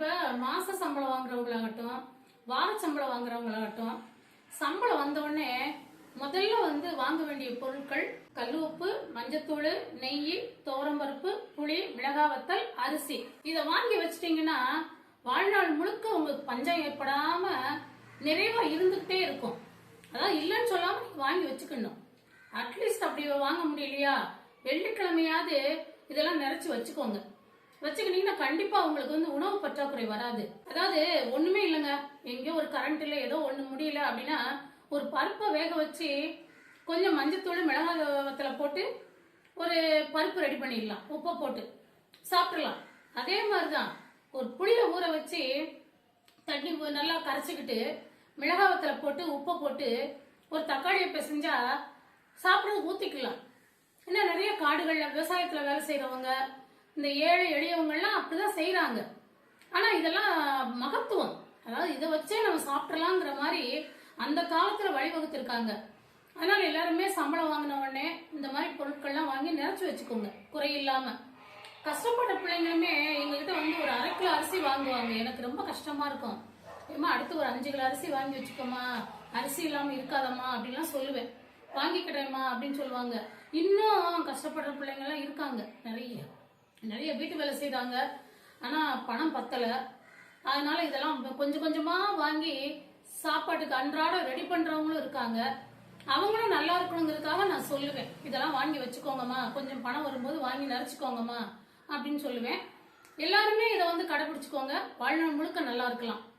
இப்ப மாச சம்பளம் வாங்குறவங்களாகட்டும், வார சம்பளம் வாங்குறவங்களாகட்டும், சம்பளம் வந்த உடனே முதல்ல வாங்க வேண்டிய பொருட்கள் கல் உப்பு, மஞ்சத்தூள், நெய், துவரம்பருப்பு, புளி, மிளகாய் வத்தல், அரிசி. இதை வாங்கி வச்சிட்டீங்கன்னா வாழ்நாள் முழுக்க உங்களுக்கு பஞ்சம் ஏற்படாம நிறைவா இருந்துகிட்டே இருக்கும். அதான் இல்லைன்னு சொல்லாம நீங்க வாங்கி வச்சுக்கணும். அட்லீஸ்ட் அப்படி வாங்க முடியலையா, வெள்ளிக்கிழமையாவது இதெல்லாம் நிறைச்சு வச்சுக்கோங்க. வச்சுக்கிட்டீங்கன்னா கண்டிப்பா உங்களுக்கு உணவு பற்றாக்குறை வராது. அதாவது ஒண்ணுமே இல்லைங்க, எங்கேயோ ஒரு கரண்ட் இல்லை, ஏதோ ஒண்ணு முடியல அப்படின்னா ஒரு பருப்பை வேக வச்சு கொஞ்சம் மஞ்சத்தூள், மிளகாய் வத்தலை போட்டு ஒரு பருப்பு ரெடி பண்ணிடலாம், உப்பை போட்டு சாப்பிடலாம். அதே மாதிரிதான் ஒரு புளியை ஊற வச்சு தண்ணி நல்லா கரைச்சிக்கிட்டு மிளகாய் வத்தலை போட்டு உப்பை போட்டு ஒரு தக்காளியை பிசைஞ்சா சாப்பிட ஊத்திக்கலாம். இன்னும் நிறைய காடுகள்ல விவசாயத்துல வேலை செய்யறவங்க, இந்த ஏழை எளியவங்கள்லாம் அப்படிதான் செய்யறாங்க. ஆனா இதெல்லாம் மகத்துவம், அதாவது இதை வச்சே நம்ம சாப்பிடலாங்கிற மாதிரி அந்த காலத்துல வழிவகுத்திருக்காங்க. அதனால எல்லாருமே சம்பளம் வாங்கின உடனே இந்த மாதிரி பொருட்கள்லாம் வாங்கி நிறைச்சு வச்சுக்கோங்க குறையில்லாம. கஷ்டப்பட்ட பிள்ளைங்களுமே எங்ககிட்ட ஒரு 1/2 கிலோ அரிசி வாங்குவாங்க. எனக்கு ரொம்ப கஷ்டமா இருக்கும், ஏமா அடுத்து ஒரு 5 கிலோ அரிசி வாங்கி வச்சுக்கோமா, அரிசி இல்லாம இருக்காதம்மா அப்படின்லாம் சொல்லுவேன். வாங்கிக்கிறேம்மா அப்படின்னு சொல்லுவாங்க. இன்னும் கஷ்டப்படுற பிள்ளைங்க எல்லாம் இருக்காங்க, நிறைய நிறைய வீட்டு வேலை செய்யறாங்க. ஆனா பணம் பத்தல. அதனால இதெல்லாம் கொஞ்சம் கொஞ்சமா வாங்கி சாப்பாட்டுக்கு அன்றாடம் ரெடி பண்றவங்களும் இருக்காங்க. அவங்களும் நல்லா இருக்கணுங்கிறதுக்காக நான் சொல்லுவேன், இதெல்லாம் வாங்கி வச்சுக்கோங்கம்மா, கொஞ்சம் பணம் வரும்போது வாங்கி நிறைச்சுக்கோங்கம்மா அப்படின்னு சொல்லுவேன். எல்லாருமே இதை கடைபிடிச்சுக்கோங்க, வாழ்நாள் முழுக்க நல்லா இருக்கலாம்.